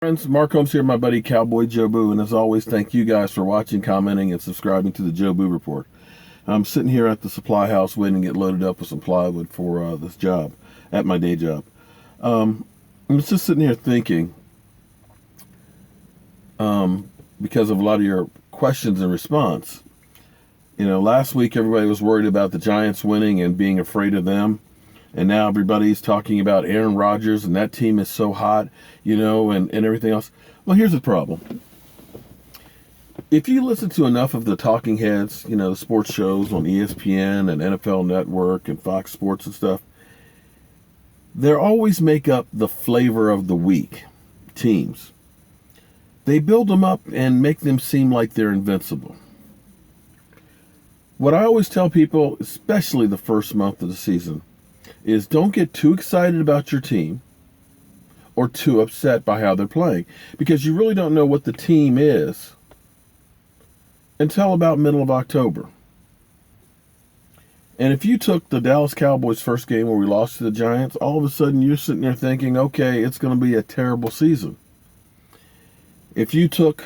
Friends, Mark Holmes here, my buddy Cowboy Joe Boo, and as always, thank you guys for watching, commenting, and subscribing to the Joe Boo Report. I'm sitting here at the supply house waiting to get loaded up with some plywood for this job, at my day job. I'm just sitting here thinking, because of a lot of your questions and response. Last week everybody was worried about the Giants winning and being afraid of them. And now everybody's talking about Aaron Rodgers and that team is so hot, and everything else. Well, here's the problem. If you listen to enough of the talking heads, the sports shows on ESPN and NFL Network and Fox Sports and stuff, they always make up the flavor of the week teams. They build them up and make them seem like they're invincible. What I always tell people, especially the first month of the season, is don't get too excited about your team or too upset by how they're playing, because you really don't know what the team is until about middle of October. And if you took the Dallas Cowboys first game where we lost to the Giants, all of a sudden you're sitting there thinking, okay, it's going to be a terrible season. If you took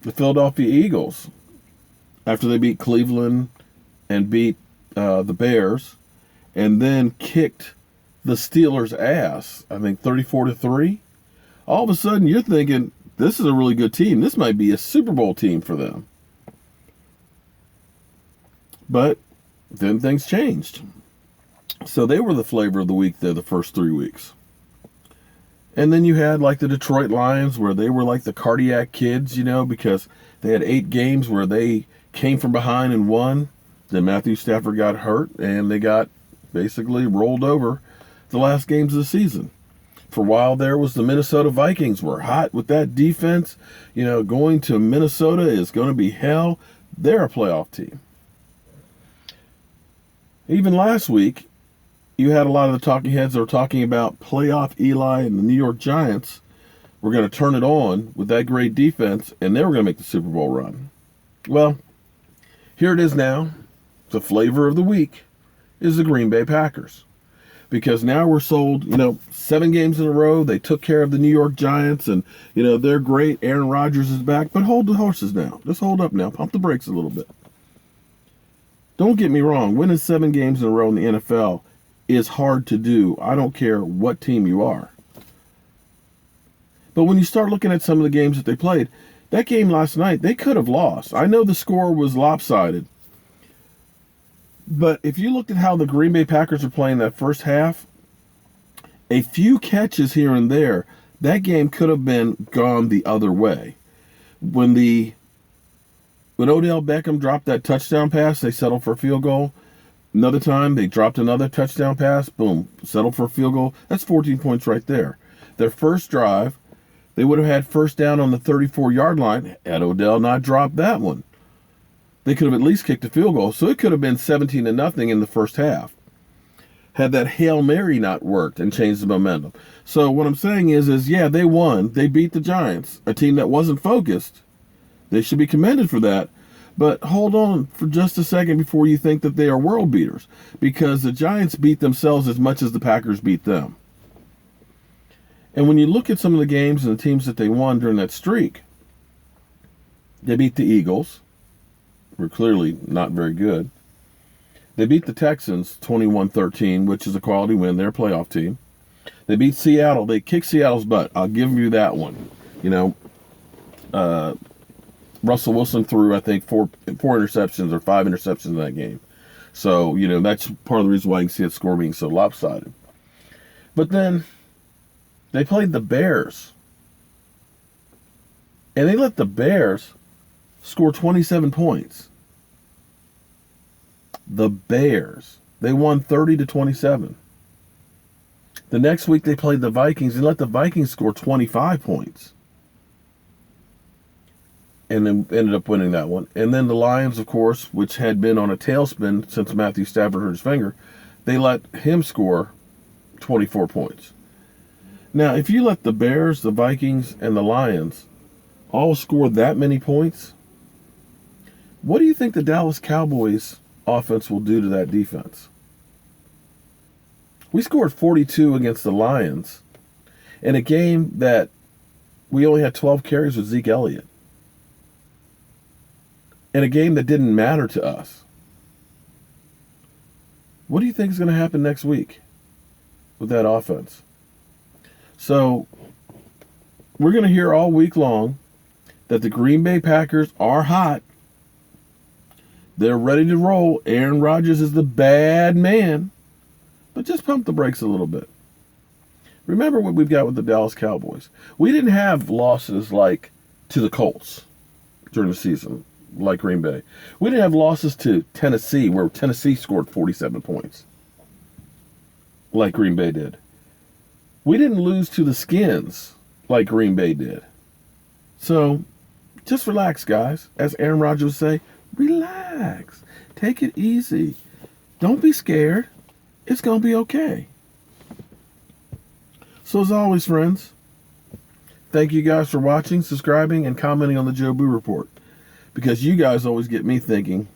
the Philadelphia Eagles after they beat Cleveland and beat the Bears, and then kicked the Steelers' ass, I think 34-3. All of a sudden, you're thinking, this is a really good team. This might be a Super Bowl team for them. But then things changed. So they were the flavor of the week there the first 3 weeks. And then you had like the Detroit Lions, where they were like the cardiac kids, because they had 8 games where they came from behind and won. Then Matthew Stafford got hurt, and they got basically rolled over the last games of the season. For a while there was the Minnesota Vikings were hot with that defense. Going to Minnesota is going to be hell. They're a playoff team. Even last week, you had a lot of the talking heads that were talking about playoff Eli and the New York Giants were going to turn it on with that great defense, and they were going to make the Super Bowl run. Well, here it is now. The flavor of the week is the Green Bay Packers, because now we're sold, 7 games in a row. They took care of the New York Giants, and, they're great. Aaron Rodgers is back, but hold the horses now. Just hold up now. Pump the brakes a little bit. Don't get me wrong. Winning 7 games in a row in the NFL is hard to do. I don't care what team you are. But when you start looking at some of the games that they played, that game last night, they could have lost. I know the score was lopsided. But if you looked at how the Green Bay Packers were playing that first half, a few catches here and there, that game could have been gone the other way. When Odell Beckham dropped that touchdown pass, they settled for a field goal. Another time, they dropped another touchdown pass, boom, settled for a field goal. That's 14 points right there. Their first drive, they would have had first down on the 34-yard line had Odell not dropped that one. They could have at least kicked a field goal, so it could have been 17-0 in the first half had that Hail Mary not worked and changed the momentum. So what I'm saying is yeah, they won. They beat the Giants, a team that wasn't focused. They should be commended for that. But hold on for just a second before you think that they are world beaters, because the Giants beat themselves as much as the Packers beat them. And when you look at some of the games and the teams that they won during that streak, they beat the Eagles, were clearly not very good. They beat the Texans 21-13, which is a quality win. They're a playoff team. They beat Seattle. They kicked Seattle's butt. I'll give you that one. Russell Wilson threw, I think, four interceptions or 5 interceptions in that game. So, that's part of the reason why you can see its score being so lopsided. But then they played the Bears. And they let the Bears score 27 points. The Bears. They won 30-27. The next week they played the Vikings and let the Vikings score 25 points. And then ended up winning that one. And then the Lions, of course, which had been on a tailspin since Matthew Stafford hurt his finger, they let him score 24 points. Now, if you let the Bears, the Vikings, and the Lions all score that many points, what do you think the Dallas Cowboys offense will do to that defense? We scored 42 against the Lions in a game that we only had 12 carries with Zeke Elliott in a game that didn't matter to us. What do you think is going to happen next week with that offense? So we're going to hear all week long that the Green Bay Packers are hot. They're ready to roll. Aaron Rodgers is the bad man. But just pump the brakes a little bit. Remember what we've got with the Dallas Cowboys. We didn't have losses like to the Colts during the season, like Green Bay. We didn't have losses to Tennessee, where Tennessee scored 47 points, like Green Bay did. We didn't lose to the Skins, like Green Bay did. So, just relax, guys. As Aaron Rodgers would say, relax. Take it easy. Don't be scared. It's going to be okay. So as always, friends, thank you guys for watching, subscribing, and commenting on the Joe Boo Report. Because you guys always get me thinking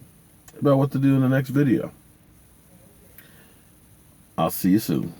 about what to do in the next video. I'll see you soon.